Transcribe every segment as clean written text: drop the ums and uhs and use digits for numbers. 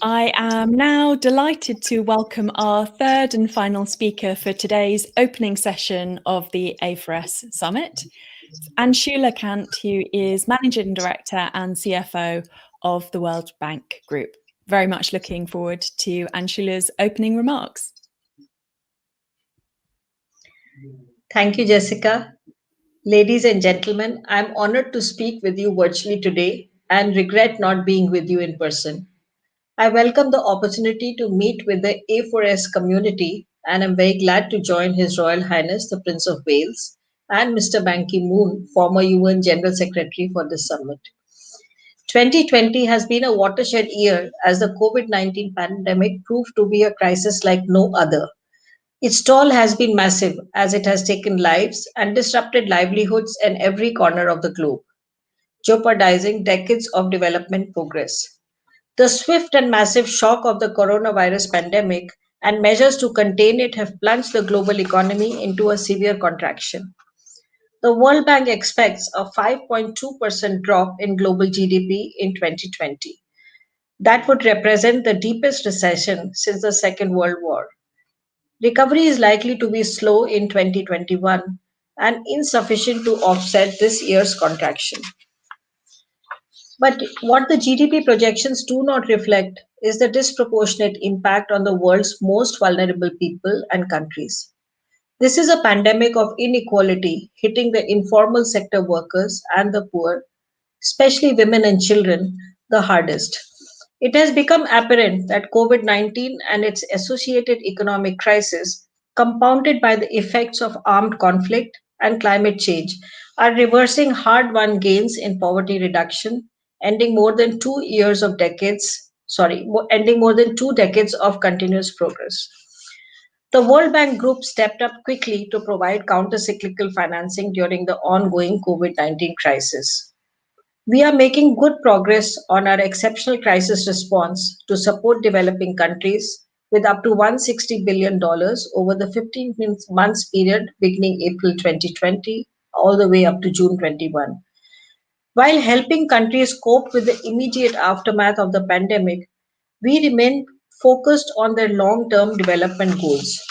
I am now delighted to welcome our third and final speaker for today's opening session of the A4S Summit, Anshula Kant, who is Managing Director and CFO of the World Bank Group. Very much looking forward to Anshula's opening remarks. Thank you, Jessica. Ladies and gentlemen, I'm honored to speak with you virtually today and regret not being with you in person. I welcome the opportunity to meet with the A4S community and am very glad to join His Royal Highness the Prince of Wales and Mr. Ban Ki-moon, former UN General Secretary, for this summit. 2020 has been a watershed year as the COVID 19 pandemic proved to be a crisis like no other. Its toll has been massive as it has taken lives and disrupted livelihoods in every corner of the globe, jeopardizing decades of development progress. The swift and massive shock of the coronavirus pandemic and measures to contain it have plunged the global economy into a severe contraction. The World Bank expects a 5.2% drop in global GDP in 2020. That would represent the deepest recession since the Second World War. Recovery is likely to be slow in 2021 and insufficient to offset this year's contraction. But what the GDP projections do not reflect is the disproportionate impact on the world's most vulnerable people and countries. This is a pandemic of inequality hitting the informal sector workers and the poor, especially women and children, the hardest. It has become apparent that COVID 19 and its associated economic crisis, compounded by the effects of armed conflict and climate change, are reversing hard won gains in poverty reduction, ending more than 2 decades of continuous progress. The World Bank Group stepped up quickly to provide counter-cyclical financing during the ongoing COVID-19 crisis. We are making good progress on our exceptional crisis response to support developing countries with up to $160 billion over the 15 months period beginning April 2020 all the way up to June 21. While helping countries cope with the immediate aftermath of the pandemic, we remain focused on their long term development goals.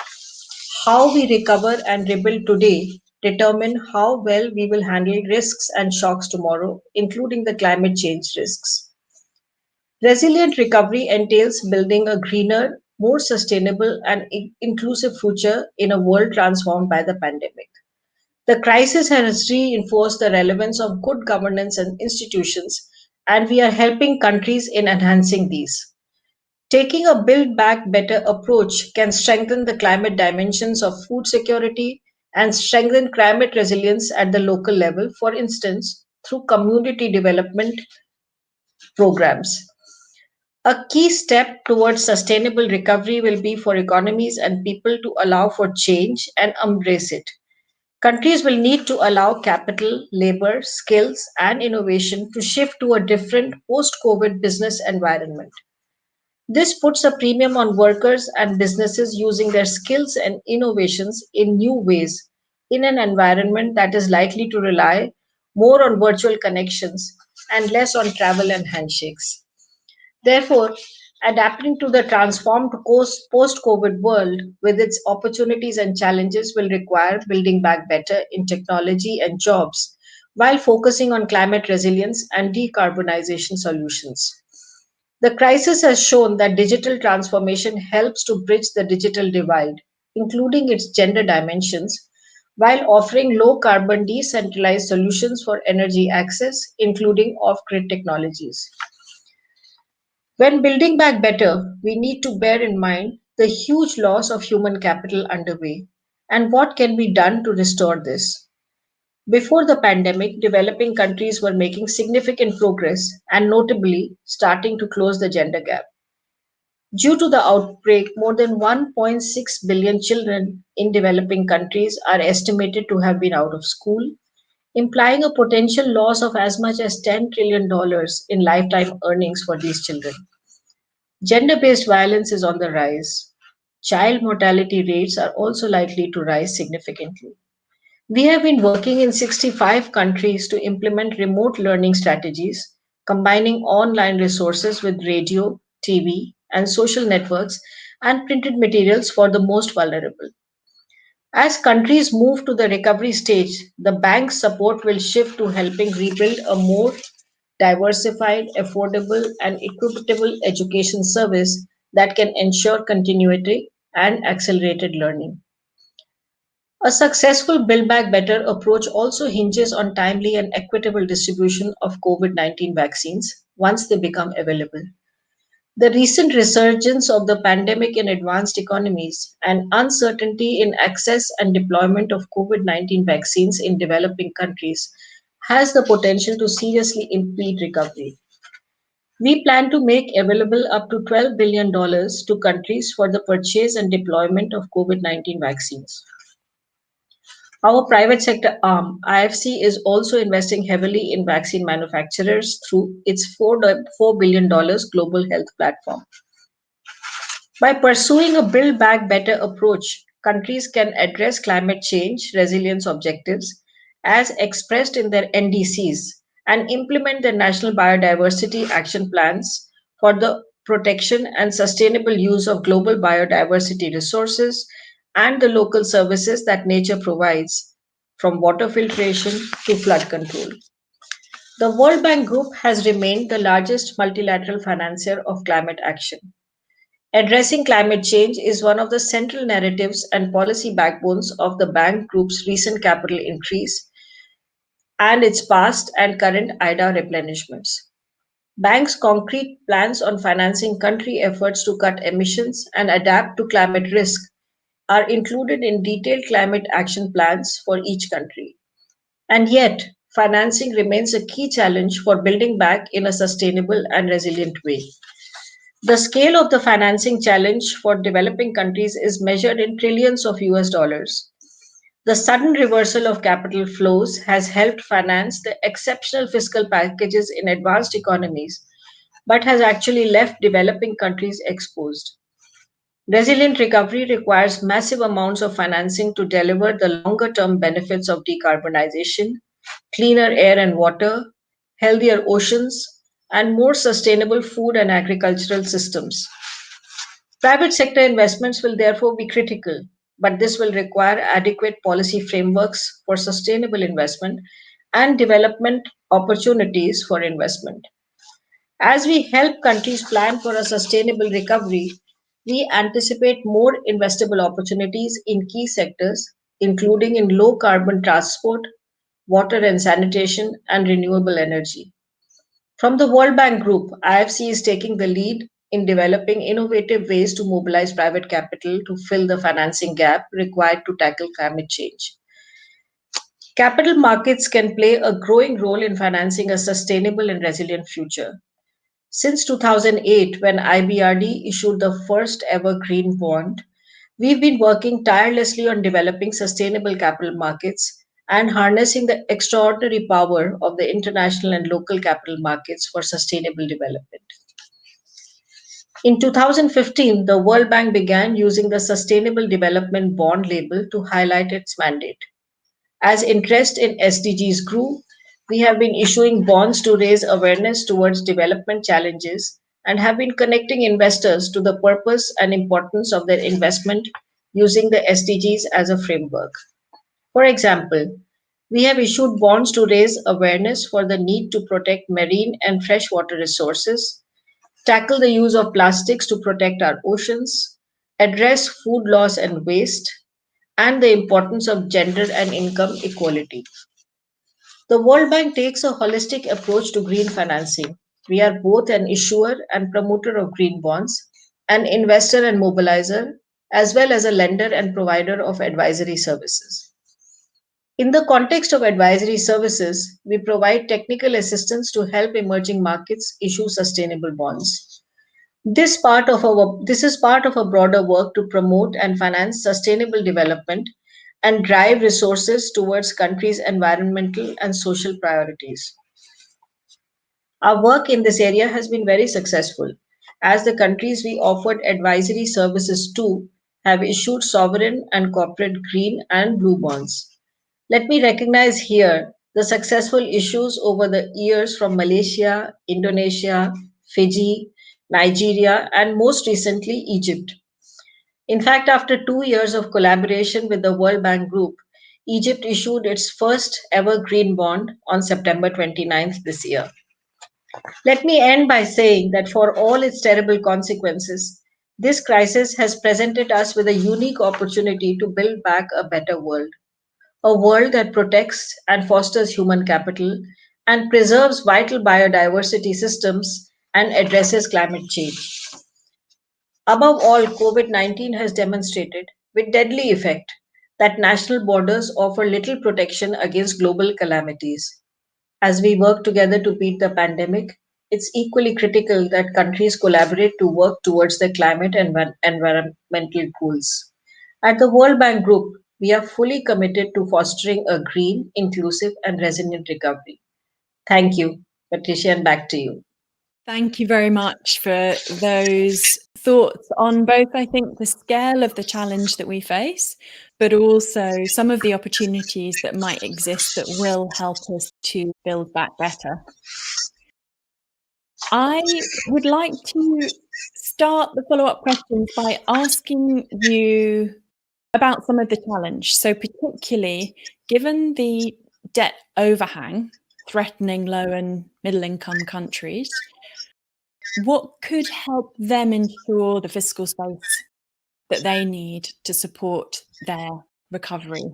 How we recover and rebuild today determine how well we will handle risks and shocks tomorrow, including the climate change risks. Resilient recovery entails building a greener, more sustainable, and inclusive future in a world transformed by the pandemic. The crisis has reinforced the relevance of good governance and institutions, and we are helping countries in enhancing these. Taking a build back better approach can strengthen the climate dimensions of food security and strengthen climate resilience at the local level, for instance, through community development programs. A key step towards sustainable recovery will be for economies and people to allow for change and embrace it. Countries will need to allow capital, labor, skills, and innovation to shift to a different post COVID business environment. This puts a premium on workers and businesses using their skills and innovations in new ways in an environment that is likely to rely more on virtual connections and less on travel and handshakes. Therefore, adapting to the transformed post COVID world with its opportunities and challenges will require building back better in technology and jobs while focusing on climate resilience and decarbonization solutions. The crisis has shown that digital transformation helps to bridge the digital divide, including its gender dimensions, while offering low carbon decentralized solutions for energy access, including off grid technologies. When building back better, we need to bear in mind the huge loss of human capital underway and what can be done to restore this. Before the pandemic, developing countries were making significant progress and notably starting to close the gender gap. Due to the outbreak, more than 1.6 billion children in developing countries are estimated to have been out of school, implying a potential loss of as much as $10 trillion in lifetime earnings for these children. Gender based violence is on the rise. Child mortality rates are also likely to rise significantly. We have been working in 65 countries to implement remote learning strategies, combining online resources with radio, TV, and social networks, and printed materials for the most vulnerable. As countries move to the recovery stage, the bank's support will shift to helping rebuild a more diversified, affordable, and equitable education service that can ensure continuity and accelerated learning. A successful Build Back Better approach also hinges on timely and equitable distribution of COVID-19 vaccines once they become available. The recent resurgence of the pandemic in advanced economies and uncertainty in access and deployment of COVID-19 vaccines in developing countries has the potential to seriously impede recovery. We plan to make available up to $12 billion to countries for the purchase and deployment of COVID-19 vaccines. Our private sector arm, IFC, is also investing heavily in vaccine manufacturers through its $4 billion global health platform. By pursuing a Build Back Better approach, countries can address climate change resilience objectives as expressed in their NDCs and implement their national biodiversity action plans for the protection and sustainable use of global biodiversity resources and the local services that nature provides, from water filtration to flood control. The World Bank Group has remained the largest multilateral financier of climate action. Addressing climate change is one of the central narratives and policy backbones of the Bank Group's recent capital increase and its past and current IDA replenishments. Banks' concrete plans on financing country efforts to cut emissions and adapt to climate risk are included in detailed climate action plans for each country. And yet, financing remains a key challenge for building back in a sustainable and resilient way. The scale of the financing challenge for developing countries is measured in trillions of US dollars. The sudden reversal of capital flows has helped finance the exceptional fiscal packages in advanced economies, but has actually left developing countries exposed. Resilient recovery requires massive amounts of financing to deliver the longer term benefits of decarbonization, cleaner air and water, healthier oceans, and more sustainable food and agricultural systems. Private sector investments will therefore be critical, but this will require adequate policy frameworks for sustainable investment and development opportunities for investment. As we help countries plan for a sustainable recovery, we anticipate more investable opportunities in key sectors, including in low carbon transport, water and sanitation, and renewable energy. From the World Bank Group, IFC is taking the lead in developing innovative ways to mobilize private capital to fill the financing gap required to tackle climate change. Capital markets can play a growing role in financing a sustainable and resilient future. Since 2008, when IBRD issued the first ever green bond, we've been working tirelessly on developing sustainable capital markets and harnessing the extraordinary power of the international and local capital markets for sustainable development. In 2015, the World Bank began using the Sustainable Development Bond label to highlight its mandate. As interest in SDGs grew, we have been issuing bonds to raise awareness towards development challenges and have been connecting investors to the purpose and importance of their investment using the SDGs as a framework. For example, we have issued bonds to raise awareness for the need to protect marine and freshwater resources, tackle the use of plastics to protect our oceans, address food loss and waste, and the importance of gender and income equality. The World Bank takes a holistic approach to green financing. We are both an issuer and promoter of green bonds, an investor and mobilizer, as well as a lender and provider of advisory services. In the context of advisory services, we provide technical assistance to help emerging markets issue sustainable bonds. This is part of a broader work to promote and finance sustainable development and drive resources towards countries' environmental and social priorities. Our work in this area has been very successful, as the countries we offered advisory services to have issued sovereign and corporate green and blue bonds. Let me recognize here the successful issues over the years from Malaysia, Indonesia, Fiji, Nigeria, and most recently, Egypt. In fact, after 2 years of collaboration with the World Bank Group, Egypt issued its first ever green bond on September 29th this year. Let me end by saying that for all its terrible consequences, this crisis has presented us with a unique opportunity to build back a world that protects and fosters human capital and preserves vital biodiversity systems and addresses climate change. Above all, COVID 19 has demonstrated, with deadly effect, that national borders offer little protection against global calamities. As we work together to beat the pandemic, it's equally critical that countries collaborate to work towards their climate and environmental goals. At the World Bank Group, we are fully committed to fostering a green, inclusive, and resilient recovery. Thank you, Patricia, and back to you. Thank you very much for those thoughts on both, I think, the scale of the challenge that we face, but also some of the opportunities that might exist that will help us to build back better. I would like to start the follow-up questions by asking you about some of the challenge. So particularly, given the debt overhang threatening low and middle income countries, what could help them ensure the fiscal space that they need to support their recovery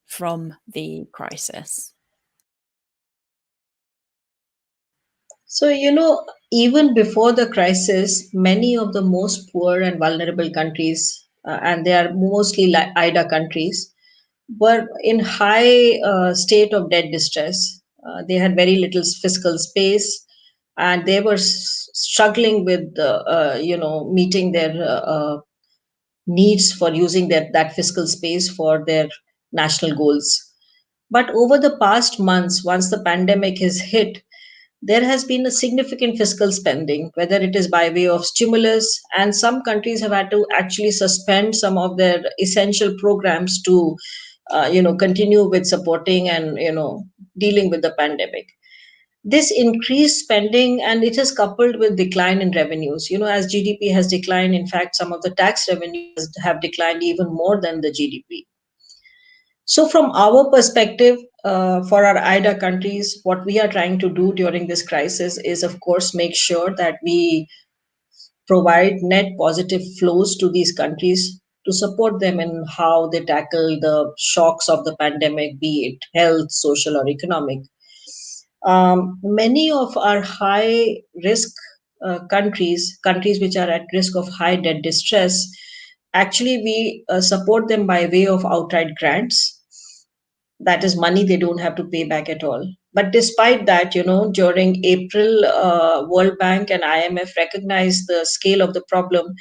from the crisis? So, even before the crisis, many of the most poor and vulnerable countries, and they are mostly like IDA countries, were in high state of debt distress. They had very little fiscal space, and they were struggling with, meeting their needs for using that fiscal space for their national goals. But over the past months, once the pandemic has hit, there has been a significant fiscal spending, whether it is by way of stimulus, and some countries have had to actually suspend some of their essential programs to, continue with supporting and dealing with the pandemic. This increased spending and it is coupled with decline in revenues. As GDP has declined, in fact, some of the tax revenues have declined even more than the GDP. So, from our perspective, for our IDA countries, what we are trying to do during this crisis is, of course, make sure that we provide net positive flows to these countries to support them in how they tackle the shocks of the pandemic, be it health, social, or economic. Many of our high risk countries which are at risk of high debt distress, actually, we support them by way of outright grants. That is money they don't have to pay back at all. But despite that, during April, World Bank and IMF recognized the scale of the problem,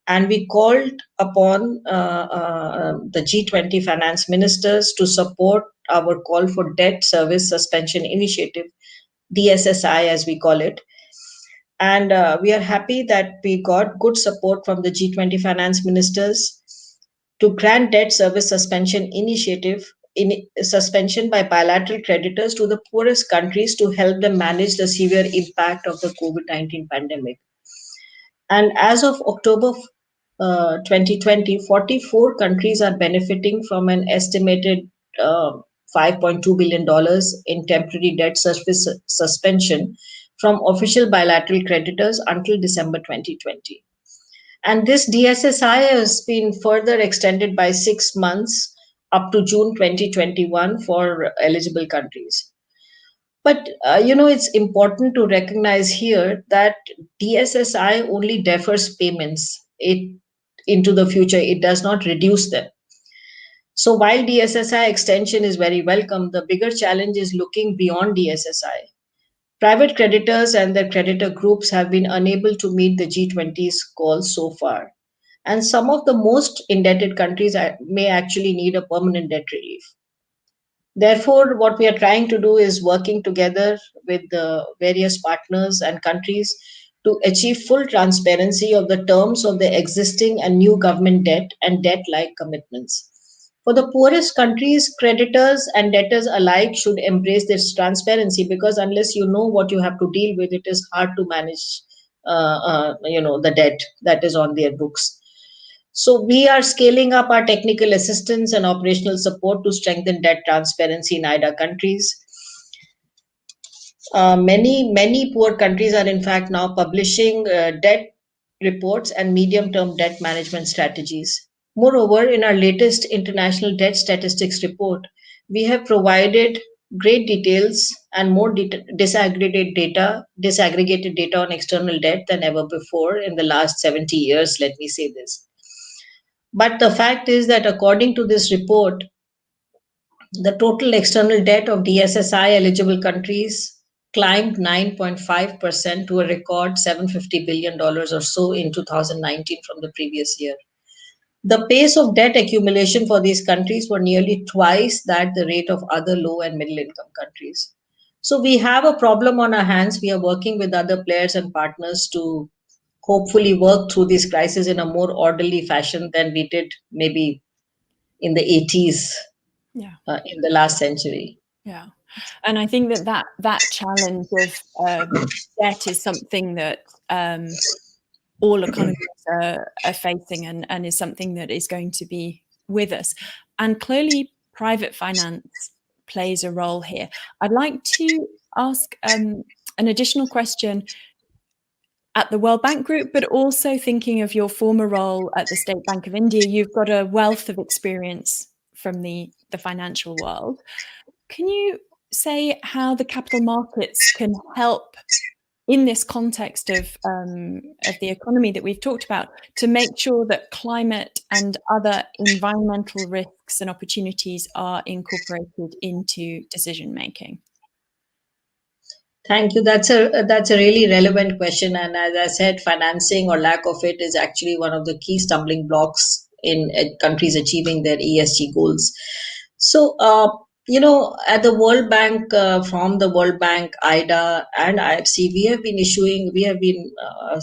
and we called upon the G20 finance ministers to support our call for debt service suspension initiative, DSSI as we call it. And we are happy that we got good support from the G20 finance ministers to grant debt service suspension initiative in suspension by bilateral creditors to the poorest countries to help them manage the severe impact of the COVID-19 pandemic. And as of October 2020, 44 countries are benefiting from an estimated $5.2 billion in temporary debt service suspension from official bilateral creditors until December 2020. And this DSSI has been further extended by 6 months up to June 2021 for eligible countries. But it's important to recognize here that DSSI only defers payments into the future. It does not reduce them. So while DSSI extension is very welcome, the bigger challenge is looking beyond DSSI. Private creditors and their creditor groups have been unable to meet the G20's calls so far. And some of the most indebted countries may actually need a permanent debt relief. Therefore, what we are trying to do is working together with the various partners and countries to achieve full transparency of the terms of the existing and new government debt and debt like commitments. For the poorest countries, creditors and debtors alike should embrace this transparency because unless you know what you have to deal with, it is hard to manage the debt that is on their books. So we are scaling up our technical assistance and operational support to strengthen debt transparency in IDA countries. Many poor countries are in fact now publishing debt reports and medium-term debt management strategies. Moreover, in our latest international debt statistics report, we have provided great details and more disaggregated data on external debt than ever before in the last 70 years, let me say this. But the fact is that according to this report, the total external debt of DSSI eligible countries climbed 9.5% to a record $750 billion or so in 2019 from the previous year. The pace of debt accumulation for these countries were nearly twice that the rate of other low and middle income countries. So we have a problem on our hands. We are working with other players and partners to hopefully work through this crisis in a more orderly fashion than we did maybe in the 80s Yeah. in the last century. Yeah. And I think that challenge of debt is something that all economies are facing, and is something that is going to be with us. And clearly, private finance plays a role here. I'd like to ask an additional question at the World Bank Group, but also thinking of your former role at the State Bank of India. You've got a wealth of experience from the financial world. Can you say how the capital markets can help in this context of the economy that we've talked about, to make sure that climate and other environmental risks and opportunities are incorporated into decision making? Thank you. That's a really relevant question, and as I said, financing or lack of it is actually one of the key stumbling blocks in countries achieving their ESG goals. So, at the World Bank, from the World Bank, IDA, and IFC, we have been a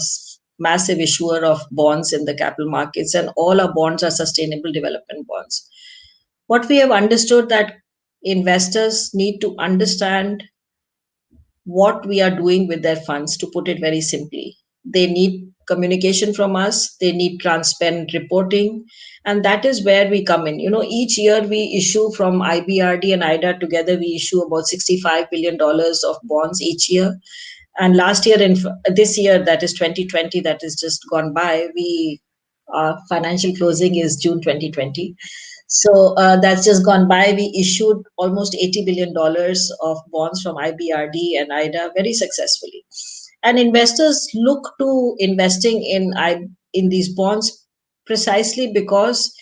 massive issuer of bonds in the capital markets, and all our bonds are sustainable development bonds. What we have understood that investors need to understand what we are doing with their funds, to put it very simply. They need communication from us, they need transparent reporting, and that is where we come in. Each year we issue from IBRD and IDA together, we issue about $65 billion of bonds each year. And last year, in this year, that is 2020, that is just gone by, financial closing is June 2020. So that's just gone by. We issued almost $80 billion of bonds from IBRD and IDA very successfully. And investors look to investing in these bonds precisely because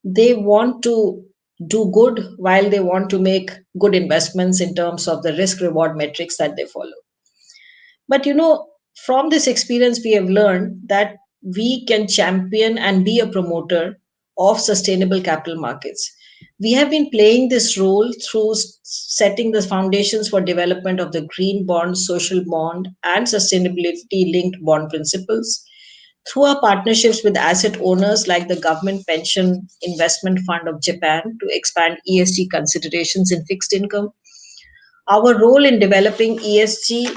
they want to do good while they want to make good investments in terms of the risk reward metrics that they follow. But from this experience, we have learned that we can champion and be a promoter of sustainable capital markets. We have been playing this role through setting the foundations for development of the green bond, social bond, and sustainability linked bond principles through our partnerships with asset owners like the Government Pension Investment Fund of Japan to expand ESG considerations in fixed income. Our role in developing ESG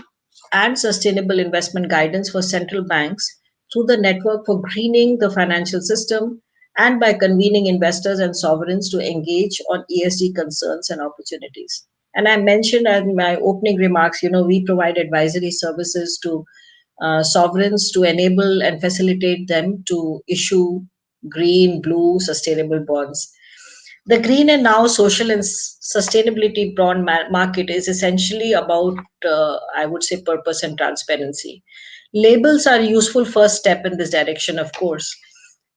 and sustainable investment guidance for central banks through the network for greening the financial system, and by convening investors and sovereigns to engage on ESG concerns and opportunities. And I mentioned in my opening remarks, we provide advisory services to sovereigns to enable and facilitate them to issue green, blue, sustainable bonds. The green and now social and sustainability bond market is essentially about, I would say, purpose and transparency. Labels are a useful first step in this direction, of course.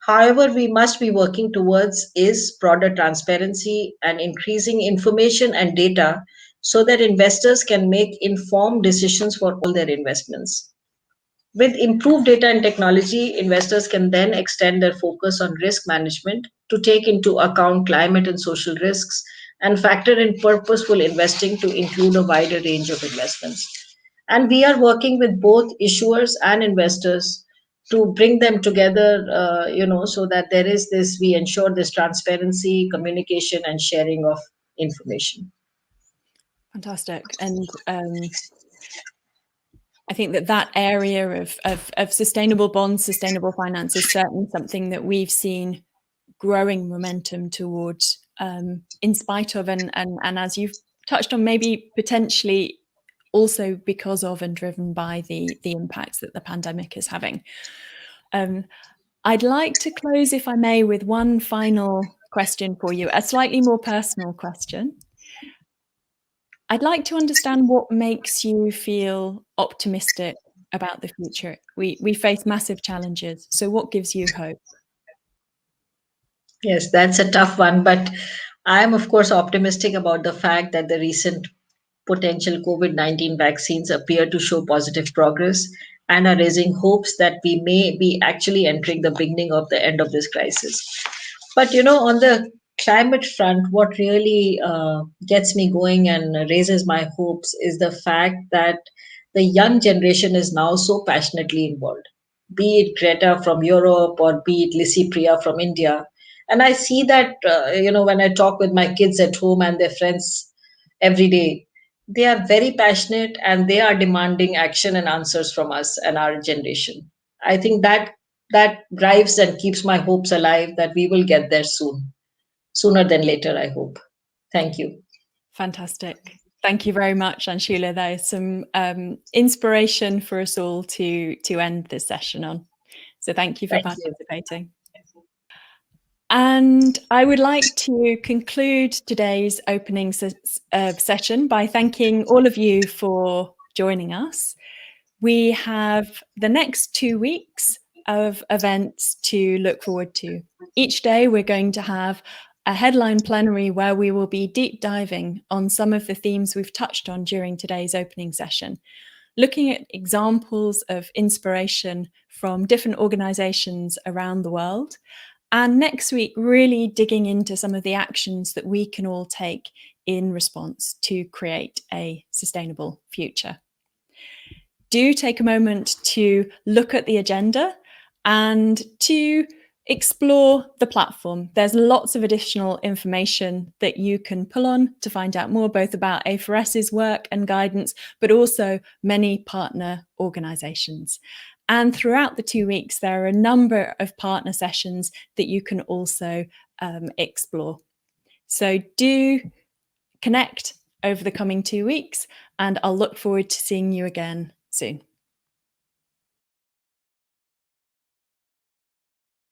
However, we must be working towards is broader transparency and increasing information and data so that investors can make informed decisions for all their investments. With improved data and technology, investors can then extend their focus on risk management to take into account climate and social risks and factor in purposeful investing to include a wider range of investments. And we are working with both issuers and investors to bring them together, so that we ensure this transparency, communication, and sharing of information. Fantastic. And I think that area of sustainable bonds, sustainable finance is certainly something that we've seen growing momentum towards, in spite of, and as you've touched on, maybe potentially also because of and driven by the impacts that the pandemic is having. I'd like to close, if I may, with one final question for you, a slightly more personal question. I'd like to understand what makes you feel optimistic about the future. We face massive challenges, so what gives you hope? Yes, that's a tough one, but I'm, of course, optimistic about the fact that the recent potential COVID-19 vaccines appear to show positive progress and are raising hopes that we may be actually entering the beginning of the end of this crisis. But on the climate front, what really gets me going and raises my hopes is the fact that the young generation is now so passionately involved, be it Greta from Europe or be it Lissy Priya from India. And I see that, when I talk with my kids at home and their friends every day, they are very passionate and they are demanding action and answers from us and our generation. I think that drives and keeps my hopes alive that we will get there soon, sooner than later, I hope. Thank you. Fantastic. Thank you very much, Anshula. There is some inspiration for us all to end this session on. So thank you for Thank you. participating. And I would like to conclude today's opening session by thanking all of you for joining us. We have the next 2 weeks of events to look forward to. Each day we're going to have a headline plenary where we will be deep diving on some of the themes we've touched on during today's opening session, looking at examples of inspiration from different organizations around the world. And next week, really digging into some of the actions that we can all take in response to create a sustainable future. Do take a moment to look at the agenda and to explore the platform. There's lots of additional information that you can pull on to find out more, both about A4S's work and guidance, but also many partner organizations. And throughout the 2 weeks, there are a number of partner sessions that you can also explore. So do connect over the coming 2 weeks, and I'll look forward to seeing you again soon.